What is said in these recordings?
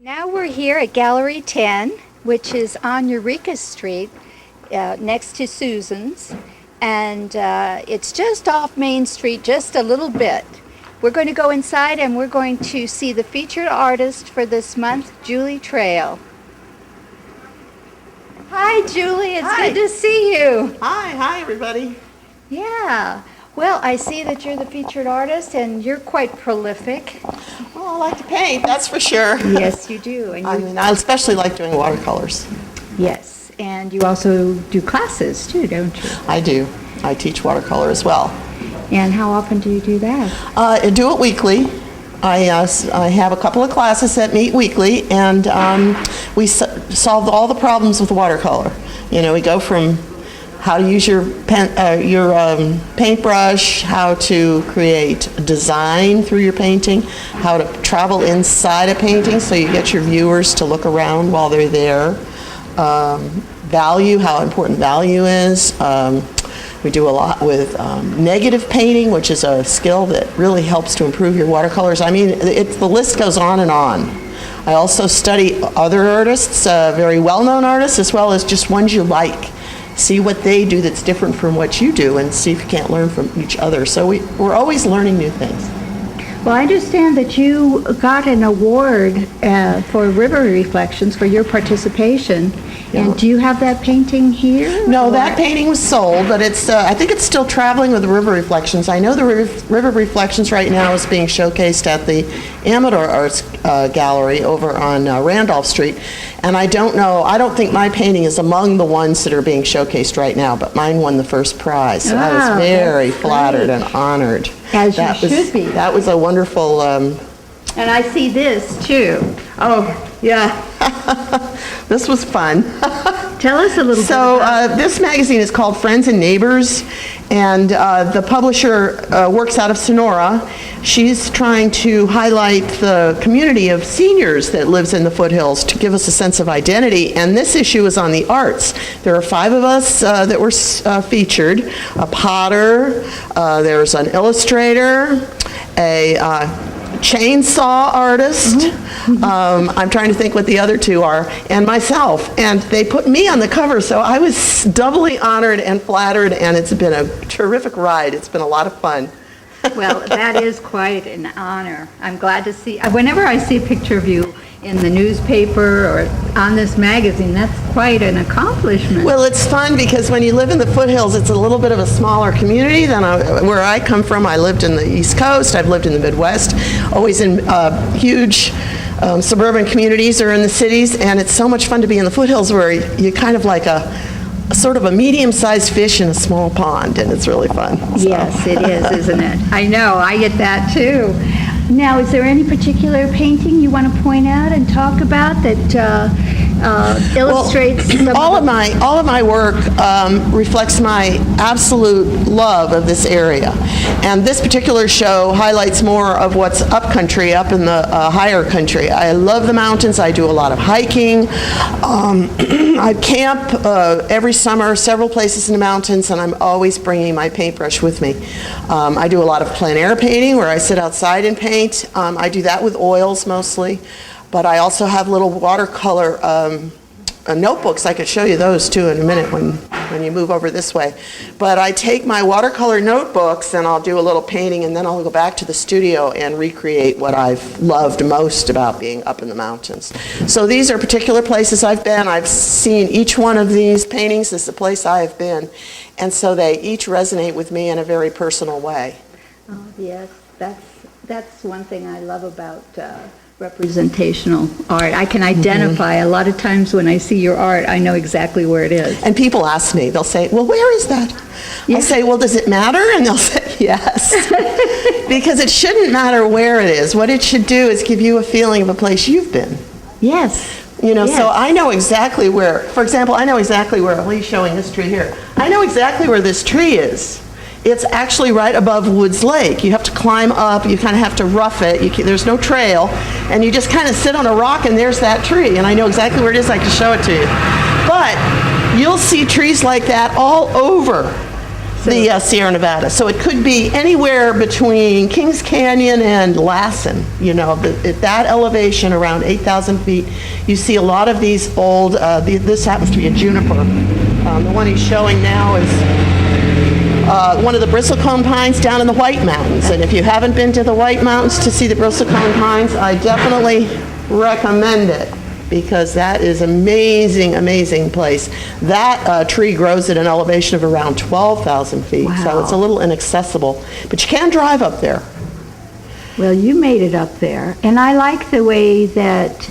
Now we're here at Gallery 10, which is on Eureka Street, next to Susan's, and it's just off Main Street, just a little bit. We're going to go inside and we're going to see the featured artist for this month, Julie Trail. Hi, Julie. It's good to see you. Hi everybody. Yeah. Well, I see that you're the featured artist and you're quite prolific. Well, I like to paint, that's for sure. Yes, you do. And I especially like doing watercolors. Yes, and you also do classes too, don't you? I do. I teach watercolor as well. And how often do you do that? I do it weekly. I have a couple of classes that meet weekly, and we solve all the problems with watercolor. You know, we go from how to use your paintbrush, how to create design through your painting, how to travel inside a painting so you get your viewers to look around while they're there, value, how important value is. We do a lot with negative painting, which is a skill that really helps to improve your watercolors. I mean, the list goes on and on. I also study other artists, very well-known artists, as well as just ones you like. See what they do that's different from what you do and see if you can't learn from each other. So we're always learning new things. Well, I understand that you got an award for River Reflections for your participation. Yeah. And do you have that painting here? No, that painting was sold, but it's I think it's still traveling with the River Reflections. I know the River Reflections right now is being showcased at the Amador Arts Gallery over on Randolph Street. And I don't think my painting is among the ones that are being showcased right now, but mine won the first prize. So I was very flattered and honored. As you should be. That was a wonderful... and I see this, too. Oh, yeah. This was fun. Tell us a little bit about this magazine is called Friends and Neighbors, and the publisher works out of Sonora. She's trying to highlight the community of seniors that lives in the foothills to give us a sense of identity, and this issue is on the arts. There are 5 of us that were featured: a potter, there's an illustrator, a chainsaw artist, I'm trying to think what the other 2 are, and myself. And they put me on the cover, so I was doubly honored and flattered, and it's been a terrific ride. It's been a lot of fun. Well, that is quite an honor. I'm glad to see, whenever I see a picture of you in the newspaper or on this magazine, that's quite an accomplishment. Well, it's fun because when you live in the foothills, it's a little bit of a smaller community than where I come from. I lived in the East Coast, I've lived in the Midwest, always in huge suburban communities or in the cities, and it's so much fun to be in the foothills where you're kind of like a sort of a medium-sized fish in a small pond, and it's really fun. So. Yes, it is, isn't it? I know, I get that too. Now, is there any particular painting you want to point out and talk about that illustrates all of my work reflects my absolute love of this area, and this particular show highlights more of what's upcountry, up in the higher country. I love the mountains. I do a lot of hiking. I camp every summer several places in the mountains, and I'm always bringing my paintbrush with me. I do a lot of plein air painting where I sit outside and paint. I do that with oils mostly, but I also have little watercolor notebooks. I could show you those too in a minute when you move over this way. But I take my watercolor notebooks and I'll do a little painting, and then I'll go back to the studio and recreate what I've loved most about being up in the mountains. So these are particular places I've been. I've seen each one of these paintings as the place I have been, and so they each resonate with me in a very personal way. Oh, yes, that's one thing I love about representational art. I can identify a lot of times when I see your art, I know exactly where it is. And people ask me, they'll say, well, where is that? I'll say, well, does it matter? And they'll say, yes. Because it shouldn't matter where it is. What it should do is give you a feeling of a place you've been. Yes. You know, so I know exactly where, for example, I know exactly where, Lee's showing this tree here. I know exactly where this tree is. It's actually right above Woods Lake. You have to climb up, you kind of have to rough it, there's no trail, and you just kind of sit on a rock and there's that tree, and I know exactly where it is, I can show it to you. But you'll see trees like that all over the Sierra Nevada. So it could be anywhere between Kings Canyon and Lassen. You know, at that elevation, around 8,000 feet, you see a lot of these old, this happens to be a juniper. The one he's showing now is one of the bristlecone pines down in the White Mountains. And if you haven't been to the White Mountains to see the bristlecone pines, I definitely recommend it, because that is amazing, amazing place. That tree grows at an elevation of around 12,000 feet, so it's a little inaccessible. But you can drive up there. Well, you made it up there, and I like the way that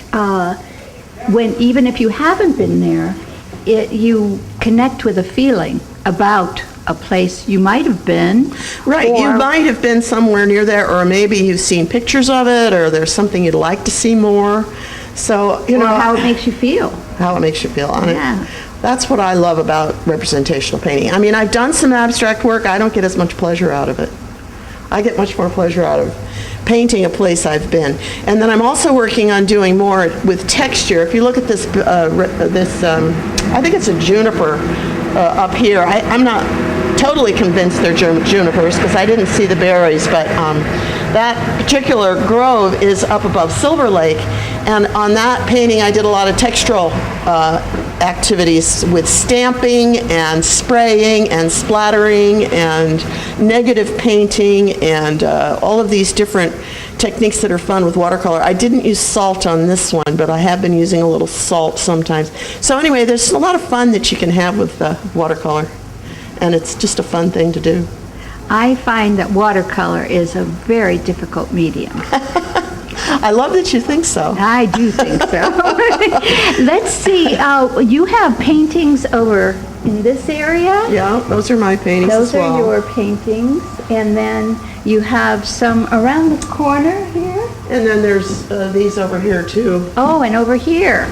even if you haven't been there, you connect with a feeling about a place you might have been. Right, you might have been somewhere near there, or maybe you've seen pictures of it, or there's something you'd like to see more. So, you know, how it makes you feel. How it makes you feel on it. Yeah. That's what I love about representational painting. I mean, I've done some abstract work. I don't get as much pleasure out of it. I get much more pleasure out of painting a place I've been. And then I'm also working on doing more with texture. If you look at this, I think it's a juniper up here. I'm not totally convinced they're junipers because I didn't see the berries, but that particular grove is up above Silver Lake, and on that painting I did a lot of textural activities with stamping and spraying and splattering and negative painting and all of these different techniques that are fun with watercolor. I didn't use salt on this one, but I have been using a little salt sometimes. So anyway, there's a lot of fun that you can have with watercolor, and it's just a fun thing to do. I find that watercolor is a very difficult medium. I love that you think so. I do think so. Let's see, you have paintings over in this area? Yeah, those are my paintings as well. Those are your paintings, and then you have some around the corner here? And then there's these over here too. Oh, and over here.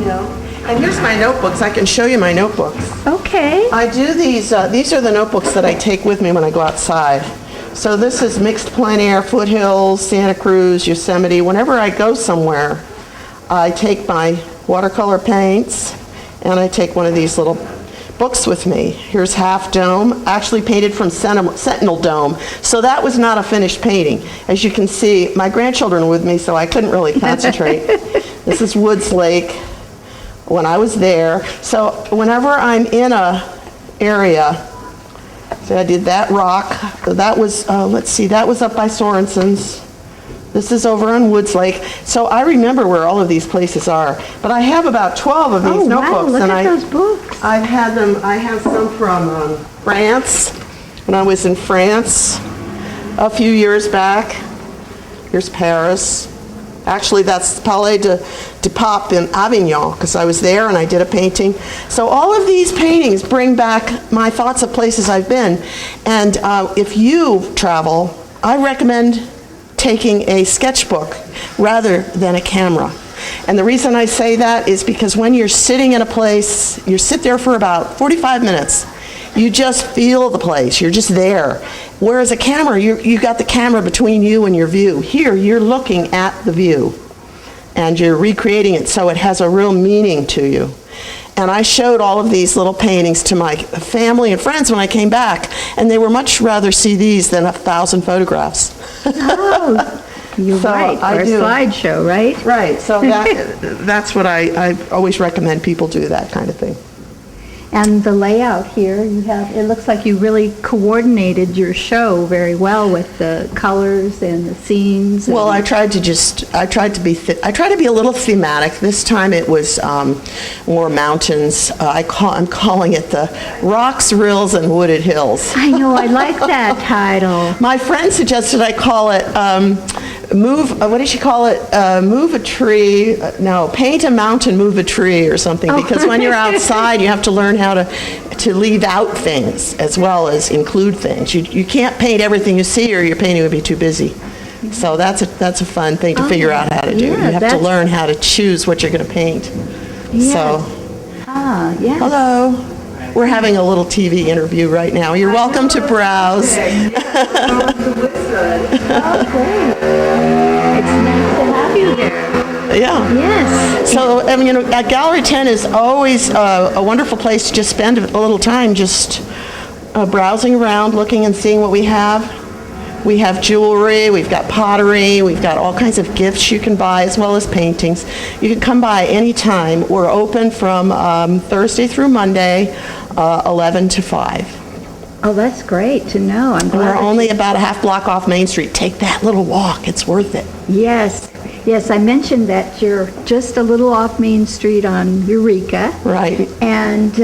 Yeah. And here's my notebooks. I can show you my notebooks. Okay. I do these are the notebooks that I take with me when I go outside. So this is mixed plein air, foothills, Santa Cruz, Yosemite. Whenever I go somewhere, I take my watercolor paints and I take one of these little books with me. Here's Half Dome, actually painted from Sentinel Dome. So that was not a finished painting. As you can see, my grandchildren were with me, so I couldn't really concentrate. This is Woods Lake when I was there. So whenever I'm in a area, so I did that rock. That was, let's see, that was up by Sorensen's. This is over on Woods Lake. So I remember where all of these places are. But I have about 12 of these notebooks. Wow, look at those books. I have some from France, when I was in France a few years back. Here's Paris. Actually, that's Palais de Pop in Avignon, because I was there and I did a painting. So all of these paintings bring back my thoughts of places I've been. And if you travel, I recommend taking a sketchbook rather than a camera. And the reason I say that is because when you're sitting in a place, you sit there for about 45 minutes. You just feel the place. You're just there. Whereas a camera, you got the camera between you and your view. Here, you're looking at the view, and you're recreating it so it has a real meaning to you. And I showed all of these little paintings to my family and friends when I came back, and they would much rather see these than 1,000 photographs. Oh, you're right, for a slideshow, right? Right, so that's what I always recommend people do, that kind of thing. And the layout here, it looks like you really coordinated your show very well with the colors and the scenes. Well, I tried to be a little thematic. This time it was more mountains. I'm calling it the Rocks, Rills, and Wooded Hills. I know, I like that title. My friend suggested I call it what did she call it? Move a tree. No, paint a mountain, move a tree or something. Because when you're outside, you have to learn how to leave out things as well as include things. You can't paint everything you see, or your painting would be too busy. So that's a fun thing to figure out how to do. Yeah, you have to learn how to choose what you're going to paint. Yes. So, yes. hello. We're having a little TV interview right now. You're welcome to browse. Oh, great. It's nice to have you here. Yeah. Yes. So, I mean, Gallery 10 is always a wonderful place to just spend a little time just browsing around, looking and seeing what we have. We have jewelry, we've got pottery, we've got all kinds of gifts you can buy, as well as paintings. You can come by anytime. We're open from Thursday through Monday, 11 to 5. Oh, that's great to know. I'm glad. We're only about a half block off Main Street. Take that little walk, it's worth it. Yes, yes, I mentioned that you're just a little off Main Street on Eureka. Right. And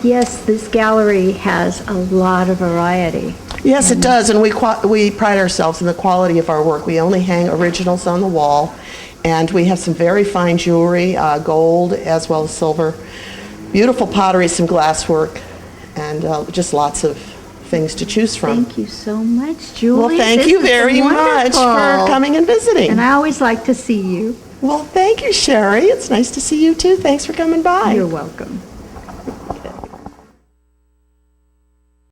yes, this gallery has a lot of variety. Yes, it does, and we pride ourselves in the quality of our work. We only hang originals on the wall, and we have some very fine jewelry, gold as well as silver, beautiful pottery, some glasswork, and just lots of things to choose from. Thank you so much, Julie. Well, thank you very much for coming and visiting. And I always like to see you. Well, thank you, Shari. It's nice to see you, too. Thanks for coming by. You're welcome.